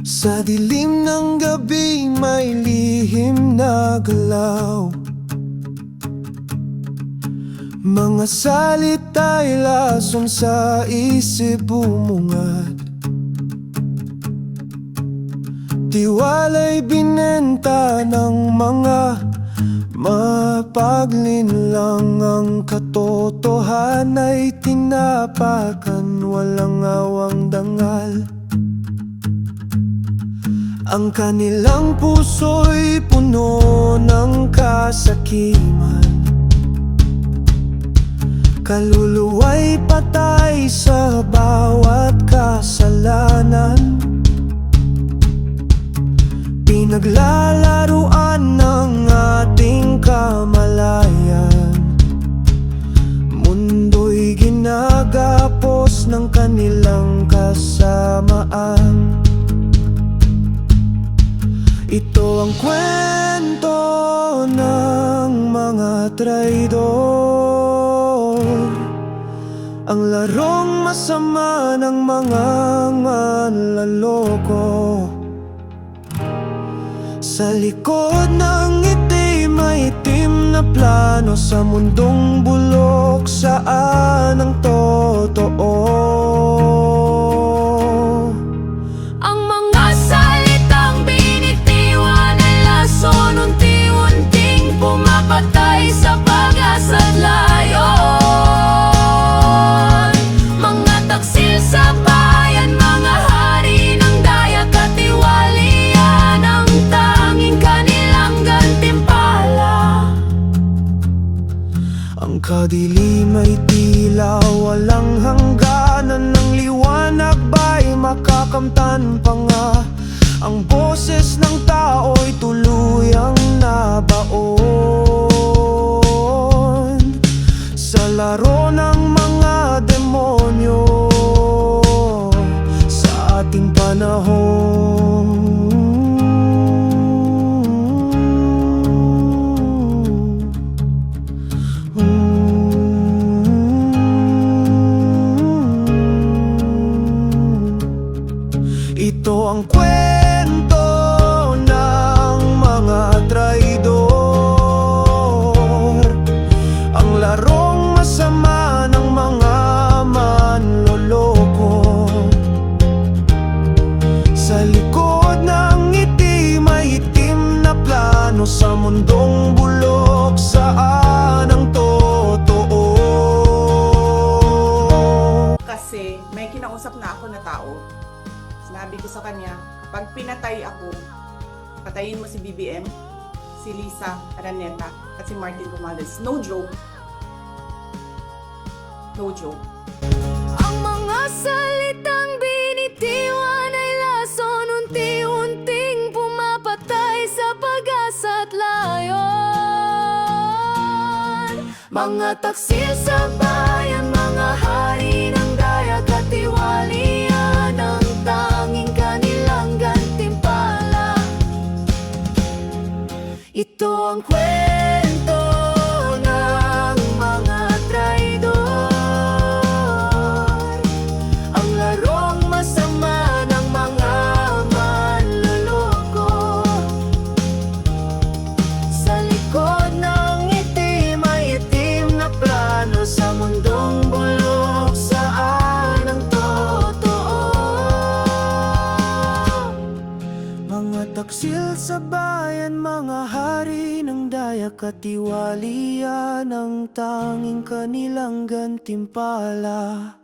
Sa dilim ng gabi may lihim na galaw. Mga salita'y lason sa isip bumungad. Tiwala'y binenta ng mga mapaglinlang. Ang katotohanan ay tinapakan, walang awang dangal. Ang kanilang puso'y puno ng kasakiman. Kaluluwa'y patay sa bawat kasalanan. Pinaglalaruan ng ating kamalayan. Mundo'y ginagapos ng kanilang kasamaan. Ito ang kwento ng mga traidor, ang larong masama ng mga manlaloko. Sa likod ng ngiti may itim na plano, sa mundong bulok saan ang totoo. Ang mga salitang binitiwan ay lason, unti-unting pumapatay sa pag-asa't layon. Mga taksil sa bayan, mga hari ng daya, katiwalian ang tanging kanilang gantimpala. Ang kadilim ay tila walang hangganan, ng liwanag ba'y makakamtan pa nga? Ang boses ng tao'y tuluyang nabaon sa laro ng mga demonyo sa ating panahon. Ito ang kwento ng mga traidor, ang larong masama ng mga manloloko. Sa likod ng ngiti may itim na plano, sa mundong bulok saan ang totoo. Kasi may kinausap na ako na tao. Sinabi ko sa kanya, kapag pinatay ako, patayin mo si BBM, si Lisa Araneta, at si Martin Romualdez. No joke. No joke. Ang mga salitang binitiwan ay lason, unti-unting pumapatay sa pag-asa't layon. Mga taksil sa bayan, mga hari ng daya, katiwalian ang tanging kanilang gantimpala. Ito ang kwento ng mga traidor, ang larong masama ng mga manloloko. Sa likod ng ngiti may itim na plano, sa mundong bulok saan ang totoo. Mga taksil sa bayan, mga hari ng daya, katiwalian ang tanging kanilang gantimpala.